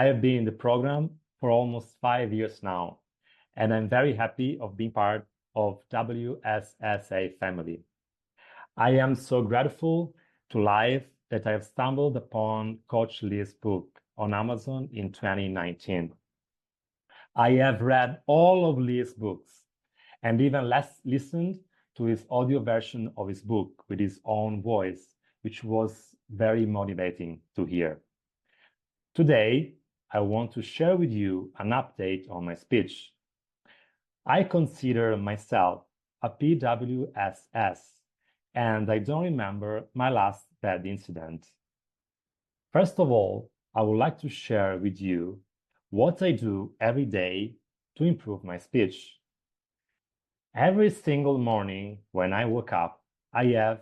I have been in the program for almost 5 years now, and I'm very happy of being part of WSSA family. I am so grateful to life that I have stumbled upon Coach Lee's book on Amazon in 2019. I have read all of Lee's books and even listened to his audio version of his book with his own voice, which was very motivating to hear. Today, I want to share with you an update on my speech. I consider myself a PWSS, and I don't remember my last bad incident. First of all, I would like to share with you what I do every day to improve my speech. Every single morning when I wake up, I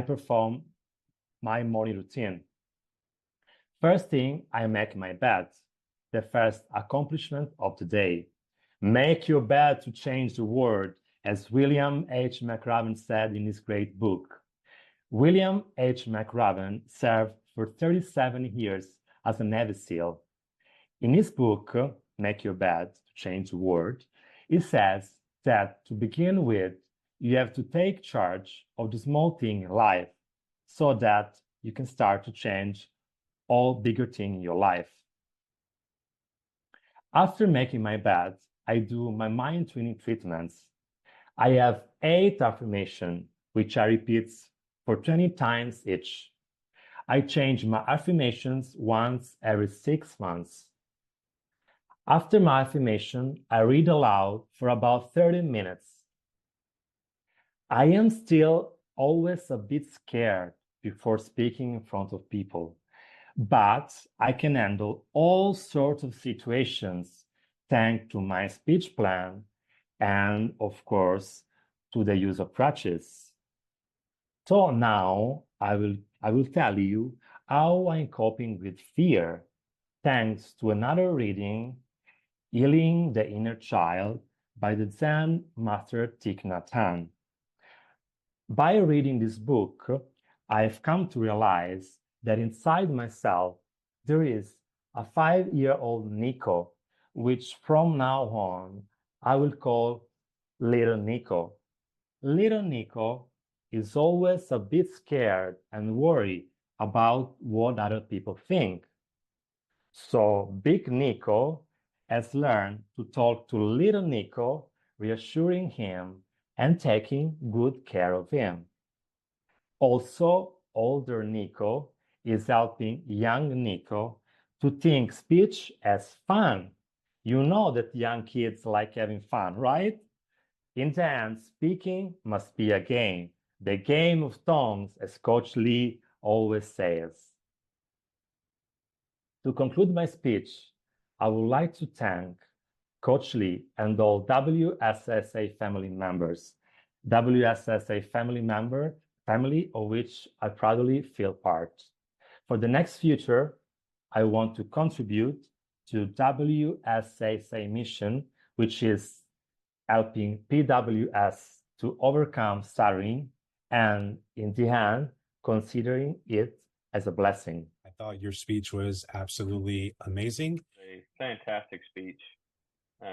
perform my morning routine. First thing, I make my bed, the first accomplishment of the day. Make your bed to change the world, as William H. McRaven said in his great book. William H. McRaven served for 37 years as a Navy SEAL. In his book, Make Your Bed to Change the World, he says that to begin with, you have to take charge of the small thing in life so that you can start to change all bigger things in your life. After making my bed, I do my mind training treatments. I have 8 affirmations, which I repeat for 20 times each. I change my affirmations once every 6 months. After my affirmation, I read aloud for about 30 minutes. I am still always a bit scared before speaking in front of people, but I can handle all sorts of situations thanks to my speech plan and, of course, to the use of practice. So now I will tell you how I'm coping with fear thanks to another reading, Healing the Inner Child by the Zen master Thich Nhat Hanh. By reading this book, I've come to realize that inside myself there is a 5-year-old Nico, which from now on I will call Little Nico. Little Nico is always a bit scared and worried about what other people think. So Big Nico has learned to talk to Little Nico, reassuring him and taking good care of him. Also, older Nico is helping young Nico to think speech as fun. You know that young kids like having fun, right? In the end, speaking must be a game, the game of tongues, as Coach Lee always says. To conclude my speech, I would like to thank Coach Lee and all WSSA family members. WSSA family of which I proudly feel part. For the next future, I want to contribute to WSSA mission, which is helping PWS to overcome stuttering and, in the end, considering it as a blessing. I thought your speech was absolutely amazing. A fantastic speech.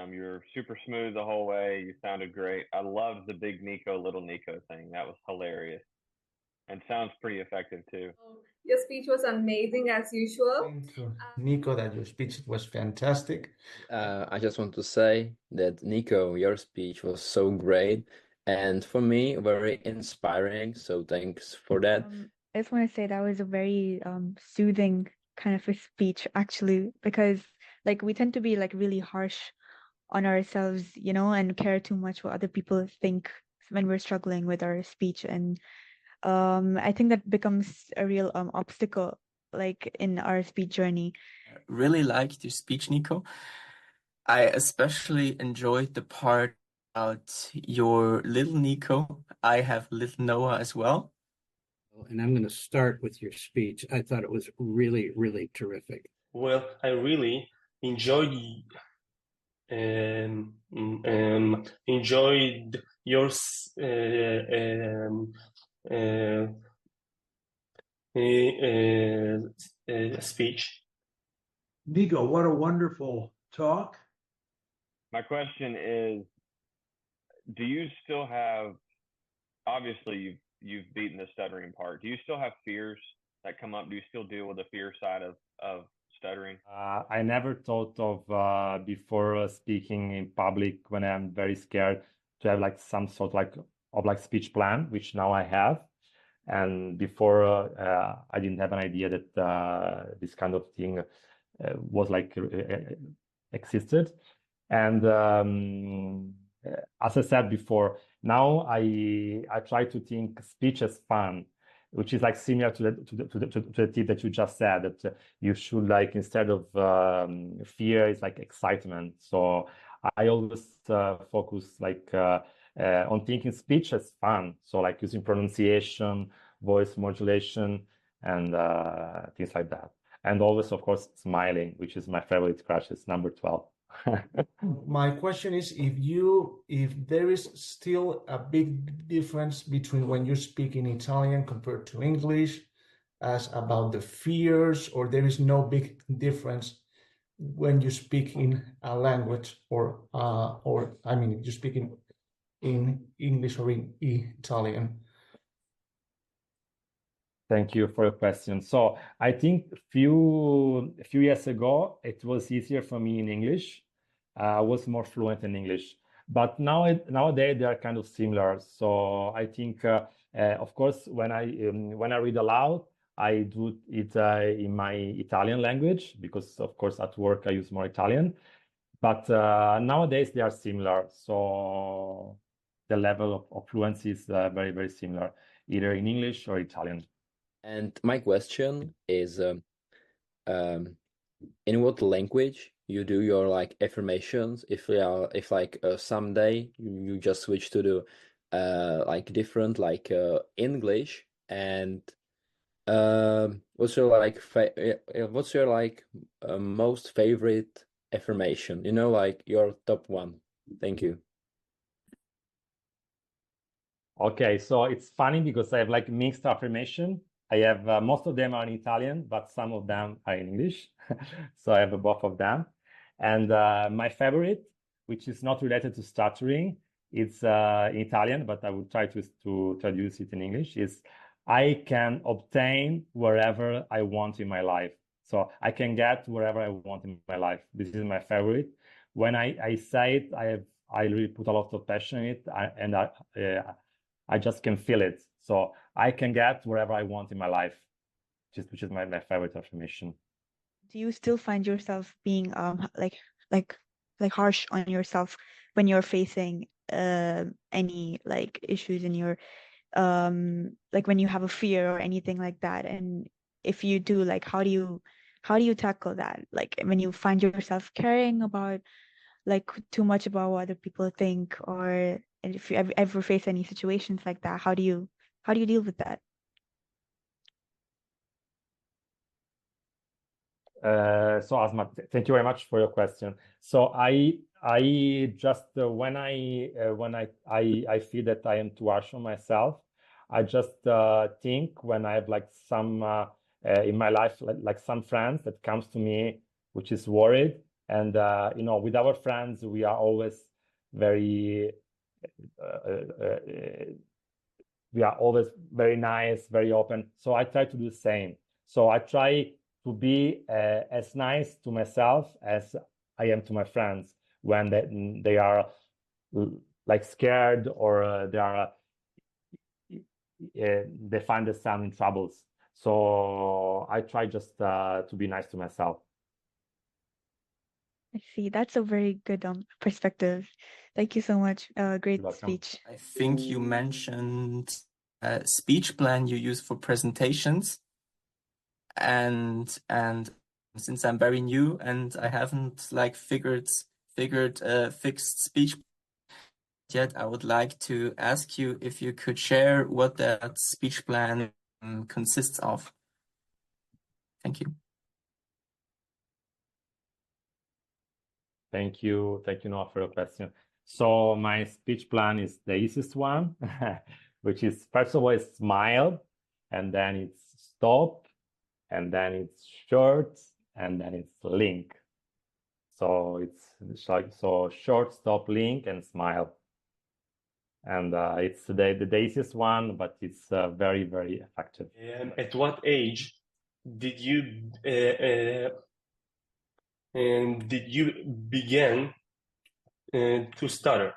You're super smooth the whole way. You sounded great. I loved the big Nico, little Nico thing. That was hilarious and sounds pretty effective too. Your speech was amazing as usual. Thank you, Nico, that your speech was fantastic. I just want to say that Nico, your speech was so great and for me very inspiring. So thanks for that. I just want to say that was a very soothing kind of a speech actually, because like we tend to be like really harsh on ourselves, you know, and care too much what other people think when we're struggling with our speech. And I think that becomes a real obstacle like in our speech journey. Really liked your speech, Nico. I especially enjoyed the part about your little Nico. I have little Noah as well. And I'm going to start with your speech. I thought it was really, really terrific. Well, I really enjoyed your speech. Nico, what a wonderful talk. My question is, do you still have, obviously you've beaten the stuttering part. Do you still have fears that come up? Do you still deal with the fear side of stuttering? I never thought of before speaking in public when I'm very scared to have like some sort of speech plan, which now I have. And before I didn't have an idea that this kind of thing was existed. And as I said before, now I try to think speech as fun, which is like similar to the tip that you just said, that you should like, instead of fear, it's like excitement. So I always focus on thinking speech as fun. So like using pronunciation, voice modulation, and things like that. And always, of course, smiling, which is my favorite crash, is number 12. My question is if there is still a big difference between when you speak in Italian compared to English, as about the fears, or there is no big difference when you speak in a language, or I mean, you speak in English or in Italian. Thank you for your question. So I think a few years ago, it was easier for me in English. I was more fluent in English, but nowadays they are kind of similar. So I think, of course, when I read aloud, I do it in my Italian language, because of course at work I use more Italian. But nowadays they are similar. So the level of fluency is very, very similar, either in English or Italian. And my question is, in what language you do your like affirmations? If someday you just switch to do like different English, and what's your most favorite affirmation? Like your top one. Thank you. Okay, so it's funny because I have like mixed affirmation. I have most of them are in Italian, but some of them are in English. So I have both of them. And my favorite, which is not related to stuttering, it's in Italian, but I would try to traduce it in English, is I can obtain wherever I want in my life. So I can get wherever I want in my life. This is my favorite. When I say it, I really put a lot of passion in it, I just can feel it. So I can get wherever I want in my life, which is my favorite affirmation. Do you still find yourself being like harsh on yourself when you're facing any like issues in your like when you have a fear or anything like that? And if you do, like how do you tackle that? Like when you find yourself caring about like too much about what other people think, or if you ever face any situations like that, how do you deal with that? So Asma, thank you very much for your question. So I just when I feel that I am too harsh on myself, I just think when I have like some in my life, like some friends that comes to me, which is worried, and with our friends we are always very nice, very open. So I try to do the same. So I try to be as nice to myself as I am to my friends when they are like scared, or they find themselves in troubles. So I try just to be nice to myself. I see. That's a very good perspective. Thank you so much. Great speech. I think you mentioned a speech plan you use for presentations, and since I'm very new and I haven't like figured a fixed speech yet, I would like to ask you if you could share what that speech plan consists of. Thank you. Thank you, Noah, for your question. So my speech plan is the easiest one, which is first of all, it's smile, and then it's stop, and then it's short, and then it's link. So it's like short, stop, link, and smile. And it's the easiest one, but it's very, very effective. At what age did you begin to stutter?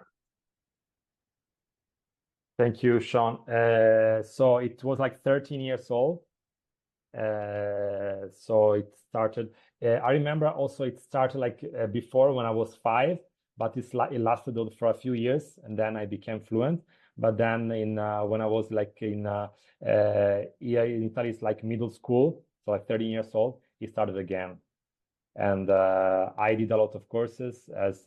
Thank you, Sean. So it was like 13 years old. So it started. I remember also it started like before when I was 5, but it lasted for a few years, and then I became fluent. But then when I was like in Italy, it's like middle school, so like 13 years old, it started again. And I did a lot of courses as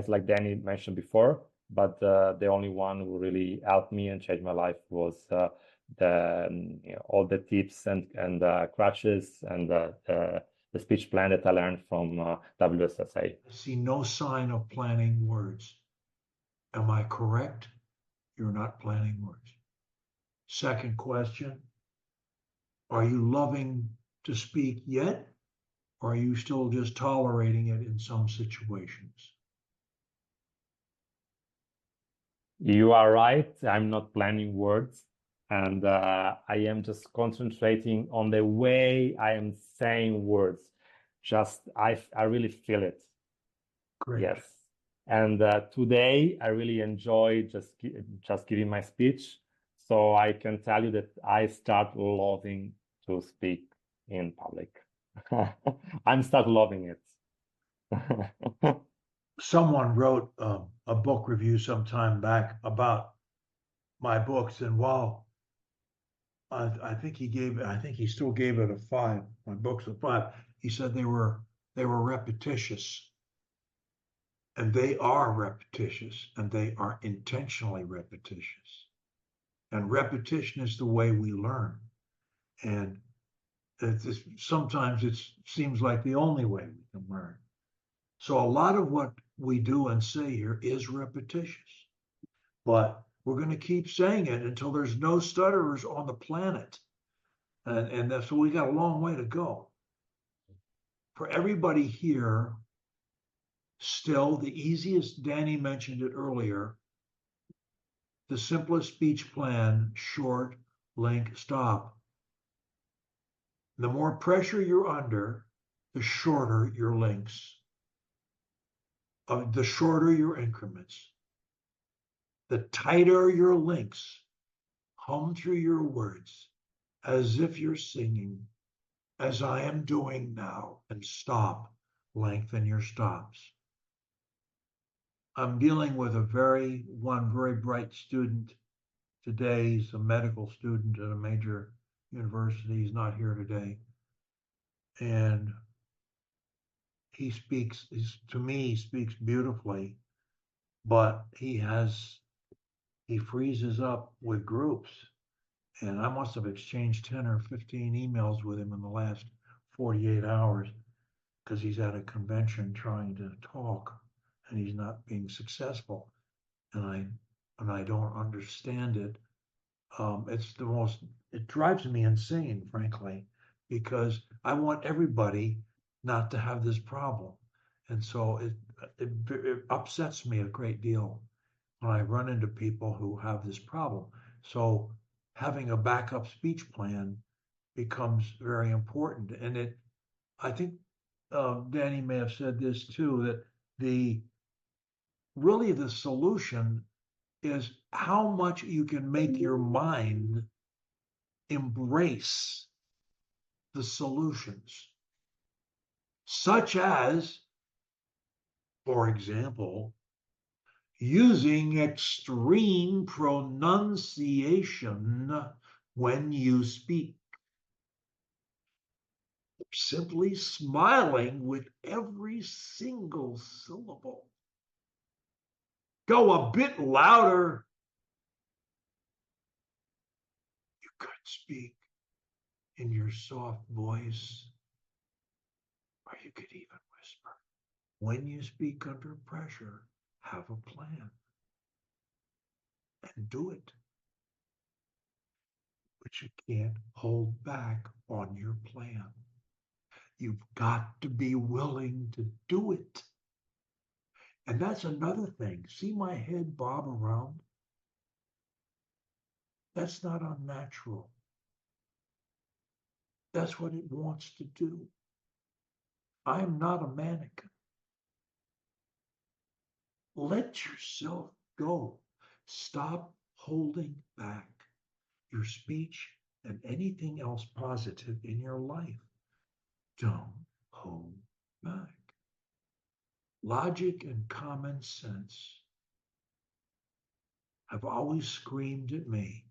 like Danny mentioned before, but the only one who really helped me and changed my life was all the tips and crutches and the speech plan that I learned from WSSA. I see no sign of planning words. Am I correct? You're not planning words. Second question, are you loving to speak yet? Or are you still just tolerating it in some situations? You are right. I'm not planning words, and I am just concentrating on the way I am saying words. Just I really feel it. Great. Yes. And today I really enjoy just giving my speech. So I can tell you that I start loving to speak in public. I'm start loving it. Someone wrote a book review some time back about my books, and while I think he still gave it a 5. My book's a 5. He said they were repetitious. And they are repetitious, and they are intentionally repetitious. And repetition is the way we learn. And sometimes it seems like the only way we can learn. So a lot of what we do and say here is repetitious. But we're going to keep saying it until there's no stutterers on the planet. And so we got a long way to go. For everybody here, still the easiest, Danny mentioned it earlier, the simplest speech plan, short, link, stop. The more pressure you're under, the shorter your links, the shorter your increments. The tighter your links, hum through your words as if you're singing, as I am doing now, and stop, lengthen your stops. I'm dealing with one very bright student today. He's a medical student at a major university. He's not here today. And he speaks beautifully, but he freezes up with groups. And I must have exchanged 10 or 15 emails with him in the last 48 hours because he's at a convention trying to talk and he's not being successful. And I don't understand it. It drives me insane, frankly, because I want everybody not to have this problem. And so it upsets me a great deal when I run into people who have this problem. So having a backup speech plan becomes very important. And I think Danny may have said this too, that the solution is how much you can make your mind embrace the solutions, such as, for example, using extreme pronunciation when you speak, simply smiling with every single syllable. Go a bit louder. You could speak in your soft voice, or you could even whisper. When you speak under pressure, have a plan and do it. but you can't hold back on your plan. You've got to be willing to do it. And that's another thing. See my head bob around? That's not unnatural. That's what it wants to do. I am not a mannequin. Let yourself go. Stop holding back your speech and anything else positive in your life. Don't hold back. Logic and common sense have always screamed at me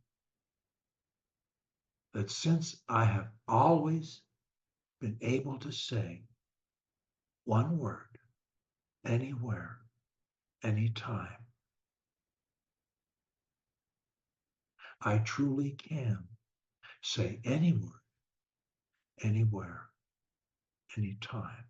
that since I have always been able to say one word, anywhere, anytime, I truly can say any word, anywhere, anytime.